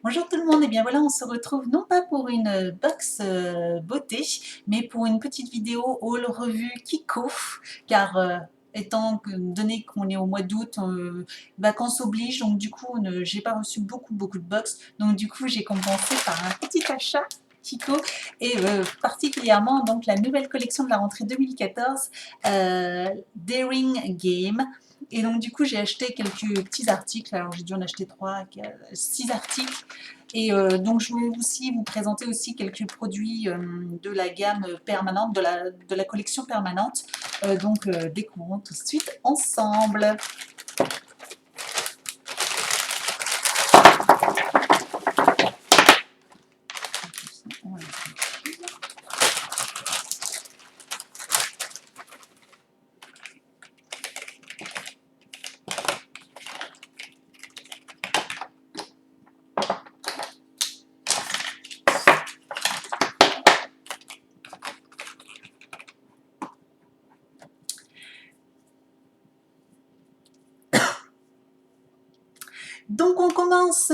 Bonjour tout le monde, et bien voilà, on se retrouve non pas pour une box beauté, mais pour une petite vidéo haul revue Kiko, car donné qu'on est au mois d'août, vacances oblige, donc du coup j'ai pas reçu beaucoup de box, donc du coup j'ai compensé par un petit achat Kiko, et particulièrement donc la nouvelle collection de la rentrée 2014, Daring Game. Et donc du coup j'ai acheté quelques petits articles, alors j'ai dû en acheter 6 articles. Et donc je voulais aussi vous présenter aussi quelques produits de la gamme permanente, de la collection permanente. Donc découvrons tout de suite ensemble. Donc on commence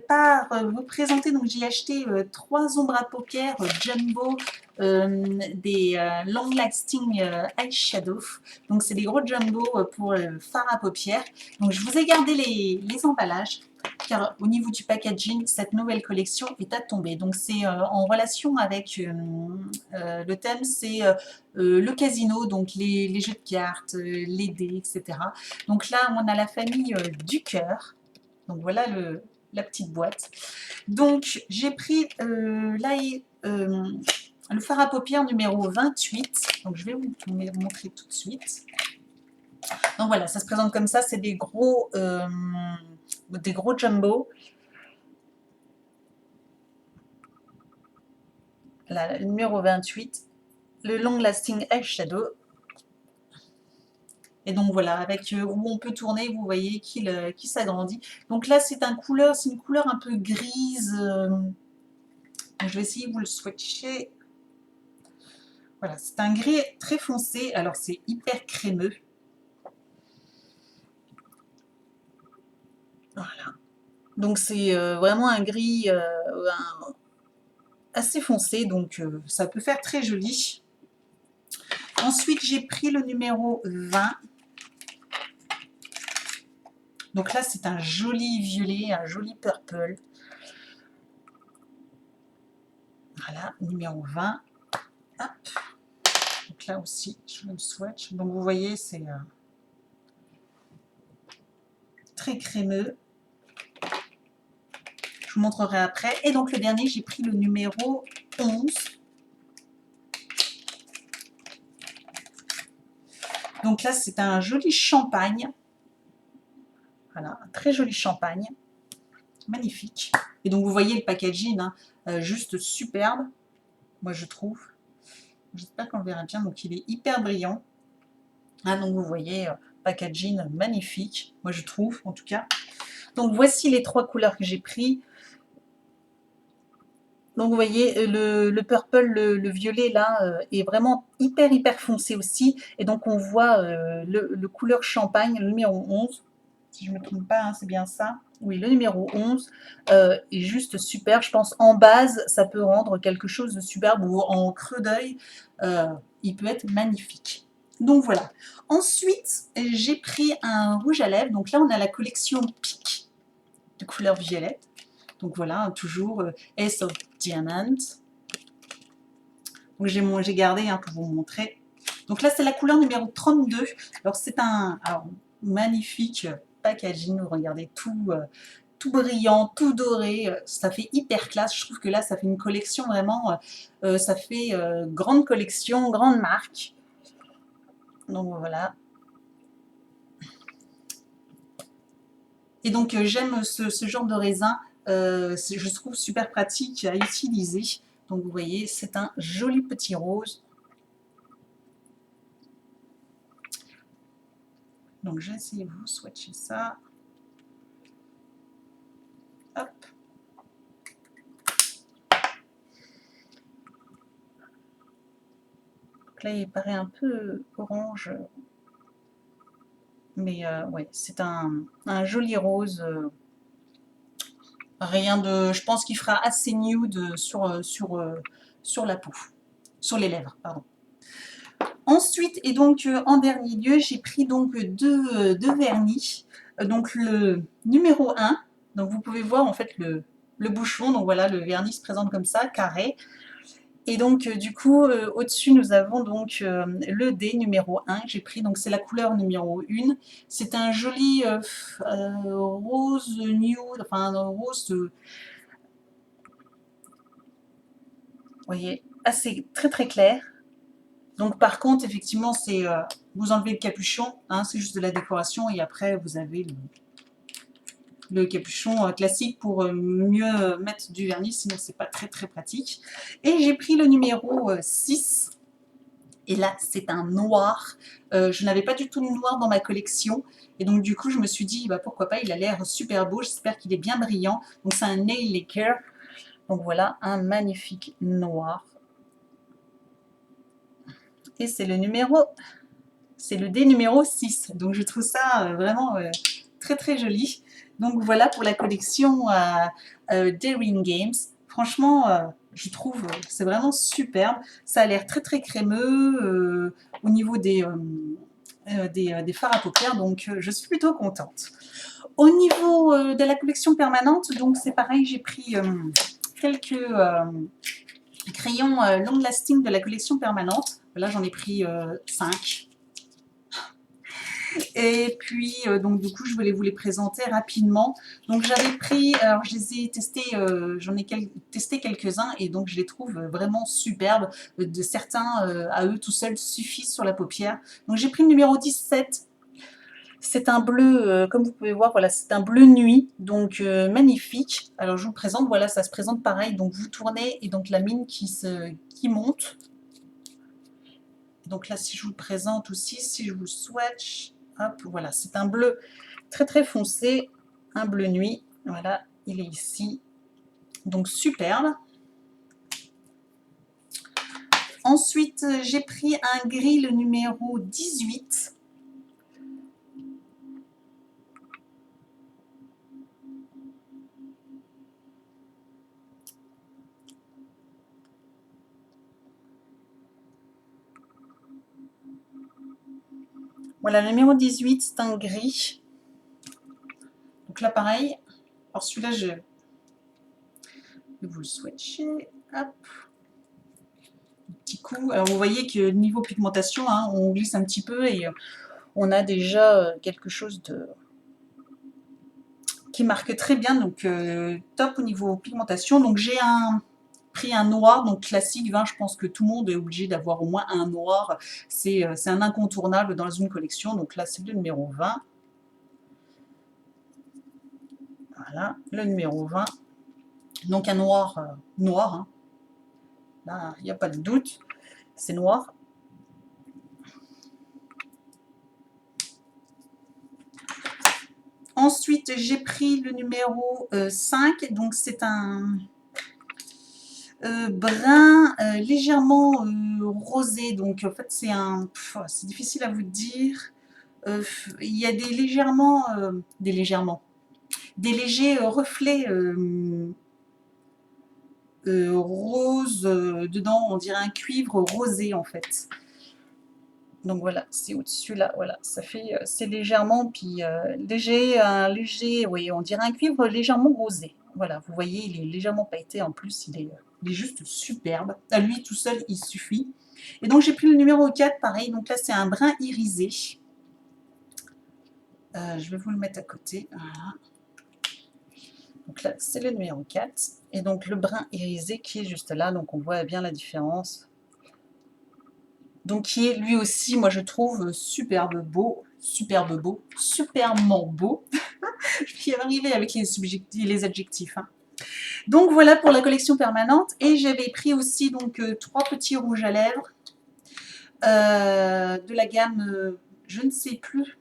par vous présenter, donc j'ai acheté 3 ombres à paupières jumbo, des long lasting eyeshadow, donc c'est des gros jumbo pour fard à paupières. Donc je vous ai gardé les emballages, car au niveau du packaging, cette nouvelle collection est à tomber. Donc c'est en relation avec le thème, c'est le casino, donc les jeux de cartes, les dés, etc. Donc là on a la famille du cœur. Donc voilà la petite boîte. Donc j'ai pris le fard à paupières numéro 28. Donc je vais vous montrer tout de suite. Donc voilà, ça se présente comme ça, c'est des gros jumbo. Là, le numéro 28, le Long Lasting Eyeshadow. Et donc voilà, avec où on peut tourner, vous voyez qu'il s'agrandit. Donc là, c'est une couleur un peu grise. Je vais essayer de vous le swatcher. Voilà, c'est un gris très foncé, alors c'est hyper crémeux. Voilà. Donc c'est vraiment un gris assez foncé, donc ça peut faire très joli. Ensuite, j'ai pris le numéro 20. Donc là, c'est un joli violet, un joli purple. Voilà, numéro 20. Hop. Donc là aussi, je le swatch. Donc vous voyez, c'est très crémeux. Je vous montrerai après. Et donc le dernier, j'ai pris le numéro 11. Donc là, c'est un joli champagne. Voilà, un très joli champagne. Magnifique. Et donc vous voyez le packaging, hein, juste superbe, moi je trouve. J'espère qu'on le verra bien. Donc il est hyper brillant. Ah, donc vous voyez, packaging magnifique, moi je trouve en tout cas. Donc voici les 3 couleurs que j'ai pris. Donc vous voyez, le purple, le violet là, est vraiment hyper foncé aussi. Et donc on voit le couleur champagne, le numéro 11. Si je ne me trompe pas, hein, c'est bien ça. Oui, le numéro 11 est juste super. Je pense en base, ça peut rendre quelque chose de superbe, ou en creux d'œil, il peut être magnifique. Donc voilà. Ensuite, j'ai pris un rouge à lèvres. Donc là, on a la collection Peak de couleur violette. Donc voilà, toujours Ace of Diamond. Donc j'ai gardé pour vous montrer. Donc là, c'est la couleur numéro 32. Alors c'est un magnifique packaging. Regardez, tout brillant, tout doré. Ça fait hyper classe. Je trouve que là, ça fait une collection vraiment. Ça fait grande collection, grande marque. Donc voilà. Et donc j'aime ce genre de raisin. Je trouve super pratique à utiliser. Donc vous voyez, c'est un joli petit rose. Donc j'ai essayé de vous swatcher ça. Hop. Donc là, il paraît un peu orange. Mais ouais, c'est un joli rose. Rien de, je pense qu'il fera assez nude sur la peau, sur les lèvres, pardon. Ensuite, et donc en dernier lieu, j'ai pris donc deux vernis. Donc le numéro 1, donc vous pouvez voir en fait le bouchon, donc voilà, le vernis se présente comme ça, carré. Et donc du coup, au-dessus, nous avons donc le dé numéro 1 que j'ai pris, donc c'est la couleur numéro 1. C'est un joli rose nude, enfin un rose, vous voyez, assez très très clair. Donc par contre, effectivement, c'est vous enlevez le capuchon, hein, c'est juste de la décoration, et après vous avez le capuchon classique pour mieux mettre du vernis, sinon c'est pas très très pratique. Et j'ai pris le numéro 6, et là c'est un noir. Je n'avais pas du tout de noir dans ma collection, et donc du coup je me suis dit bah, pourquoi pas, il a l'air super beau, j'espère qu'il est bien brillant. Donc c'est un nail lacquer, donc voilà un magnifique noir. Et c'est le numéro, c'est le dé numéro 6, donc je trouve ça vraiment très très joli. Donc voilà pour la collection Daring Games. Franchement, je trouve c'est vraiment superbe. Ça a l'air très très crémeux au niveau des fards à paupières, donc je suis plutôt contente. Au niveau de la collection permanente, donc c'est pareil, j'ai pris quelques crayons long lasting de la collection permanente. Là j'en ai pris 5. Et puis, donc du coup, je voulais vous les présenter rapidement. Donc j'avais pris, alors je les ai testés, j'en ai testé quelques-uns, et donc je les trouve vraiment superbes. De certains, à eux tout seuls, suffisent sur la paupière. Donc j'ai pris le numéro 17. C'est un bleu, comme vous pouvez voir, voilà, c'est un bleu nuit, donc magnifique. Alors je vous le présente, voilà, ça se présente pareil. Donc vous tournez, et donc la mine qui monte. Donc là, si je vous le présente aussi, si je vous swatch, hop, voilà, c'est un bleu très très foncé, un bleu nuit, voilà, il est ici, donc superbe. Ensuite, j'ai pris un gris, le numéro 18. Voilà, le numéro 18, c'est un gris. Donc là, pareil. Alors celui-là, je vais vous le swatcher. Hop. Petit coup. Alors vous voyez que niveau pigmentation, hein, on glisse un petit peu, et on a déjà quelque chose qui marque très bien, donc top au niveau pigmentation. Donc j'ai pris un noir, donc classique vin, je pense que tout le monde est obligé d'avoir au moins un noir, c'est un incontournable dans une collection. Donc là c'est le numéro 20, voilà, le numéro 20, donc un noir noir, hein. Là il n'y a pas de doute, c'est noir. Ensuite j'ai pris le numéro 5, donc c'est un brun légèrement rosé, donc en fait c'est difficile à vous dire. Il y a des légers reflets rose dedans, on dirait un cuivre rosé en fait. Donc voilà, c'est au-dessus là, voilà, ça fait, c'est légèrement, puis léger, oui, on dirait un cuivre légèrement rosé. Voilà, vous voyez, il est légèrement pailleté, en plus, il est juste superbe. À lui tout seul, il suffit. Et donc j'ai pris le numéro 4, pareil, donc là c'est un brun irisé. Je vais vous le mettre à côté, voilà. Donc là c'est le numéro 4, et donc le brun irisé qui est juste là, donc on voit bien la différence. Donc qui est lui aussi, moi je trouve, superbement beau. Je vais y arriver avec les adjectifs, hein. Donc voilà pour la collection permanente. Et j'avais pris aussi donc 3 petits rouges à lèvres de la gamme, je ne sais plus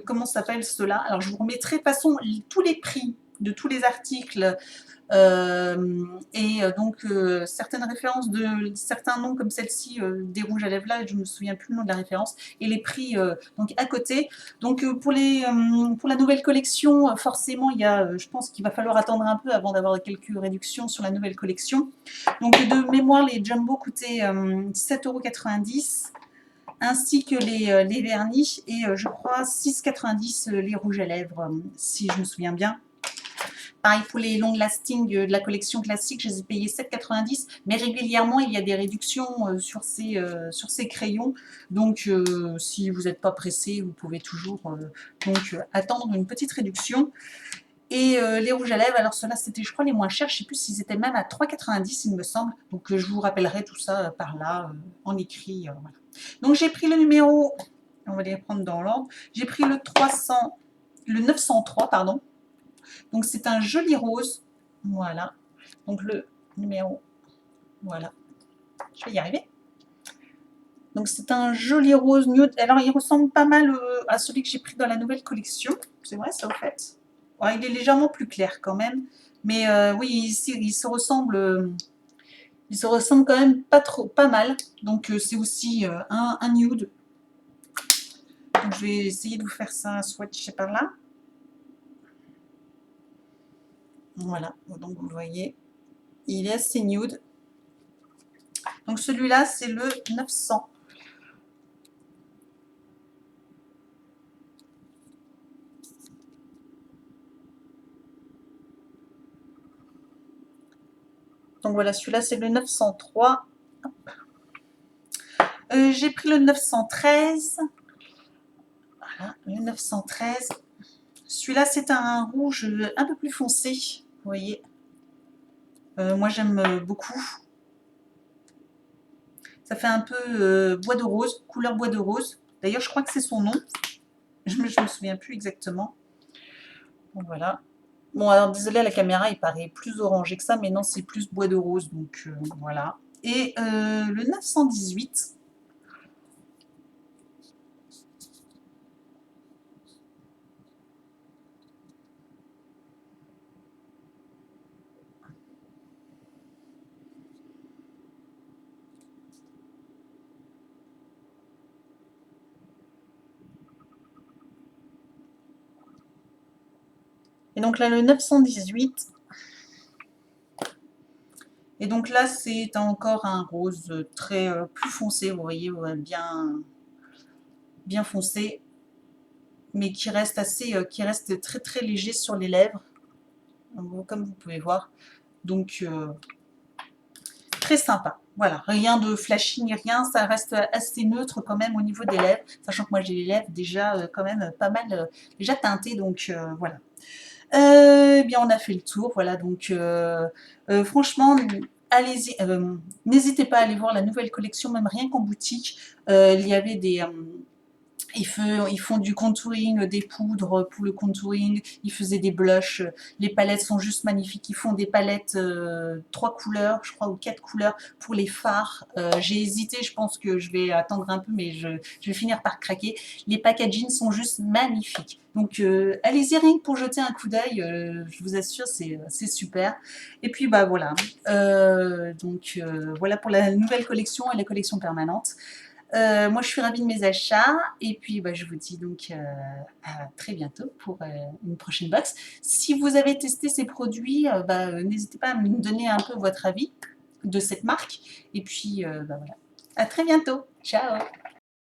comment s'appelle cela. Alors je vous remettrai de toute façon tous les prix de tous les articles et donc certaines références de certains noms comme celle-ci des rouges à lèvres là, je ne me souviens plus le nom de la référence, et les prix donc à côté. Donc pour la nouvelle collection, forcément il y a, je pense qu'il va falloir attendre un peu avant d'avoir quelques réductions sur la nouvelle collection. Donc de mémoire, les jumbo coûtaient 7,90 € ainsi que les vernis, et je crois 6,90 € les rouges à lèvres, si je me souviens bien. Pareil pour les long lasting de la collection classique, je les ai payés 7,90 €, mais régulièrement il y a des réductions sur ces crayons, donc si vous n'êtes pas pressé, vous pouvez toujours attendre une petite réduction. Et les rouges à lèvres, alors ceux-là c'était je crois les moins chers, je ne sais plus s'ils étaient même à 3,90 € il me semble, donc je vous rappellerai tout ça par là en écrit. Voilà. Donc j'ai pris le numéro, on va les prendre dans l'ordre, j'ai pris le 903 pardon. Donc c'est un joli rose, voilà, donc le numéro, voilà, je vais y arriver. Donc c'est un joli rose nude, alors il ressemble pas mal à celui que j'ai pris dans la nouvelle collection, c'est vrai ça au fait. Ouais, il est légèrement plus clair quand même, mais oui, il se ressemble quand même pas mal, donc c'est aussi un nude. Donc je vais essayer de vous faire ça swatcher par là. Voilà, donc vous voyez, il est assez nude. Donc celui-là, c'est le 900. Donc voilà, celui-là, c'est le 903. J'ai pris le 913. Voilà, le 913. Celui-là, c'est un rouge un peu plus foncé, vous voyez. Moi, j'aime beaucoup. Ça fait un peu bois de rose, couleur bois de rose. D'ailleurs, je crois que c'est son nom. Je me souviens plus exactement. Donc voilà. Bon, alors désolé, à la caméra, il paraît plus orangé que ça, mais non, c'est plus bois de rose, donc voilà. Et le 918. Et donc là, le 918. Et donc là, c'est encore un rose très plus foncé, vous voyez, bien foncé, mais qui reste qui reste très très léger sur les lèvres, comme vous pouvez voir. Donc très sympa. Voilà, rien de flashy ni rien, ça reste assez neutre quand même au niveau des lèvres, sachant que moi j'ai les lèvres déjà quand même pas mal déjà teintées, donc voilà. Bien on a fait le tour, voilà, donc franchement, allez-y, n'hésitez pas à aller voir la nouvelle collection, même rien qu'en boutique. Il y avait ils font du contouring, des poudres pour le contouring, ils faisaient des blushs, les palettes sont juste magnifiques, ils font des palettes 3 couleurs, je crois, ou 4 couleurs pour les fards. J'ai hésité, je pense que je vais attendre un peu, mais je vais finir par craquer. Les packaging sont juste magnifiques. Donc allez-y rien que pour jeter un coup d'œil, je vous assure, c'est super. Et puis bah voilà, voilà pour la nouvelle collection et la collection permanente. Moi, je suis ravie de mes achats, et puis bah, je vous dis donc à très bientôt pour une prochaine box. Si vous avez testé ces produits, n'hésitez pas à me donner un peu votre avis de cette marque, et puis bah, voilà. À très bientôt. Ciao.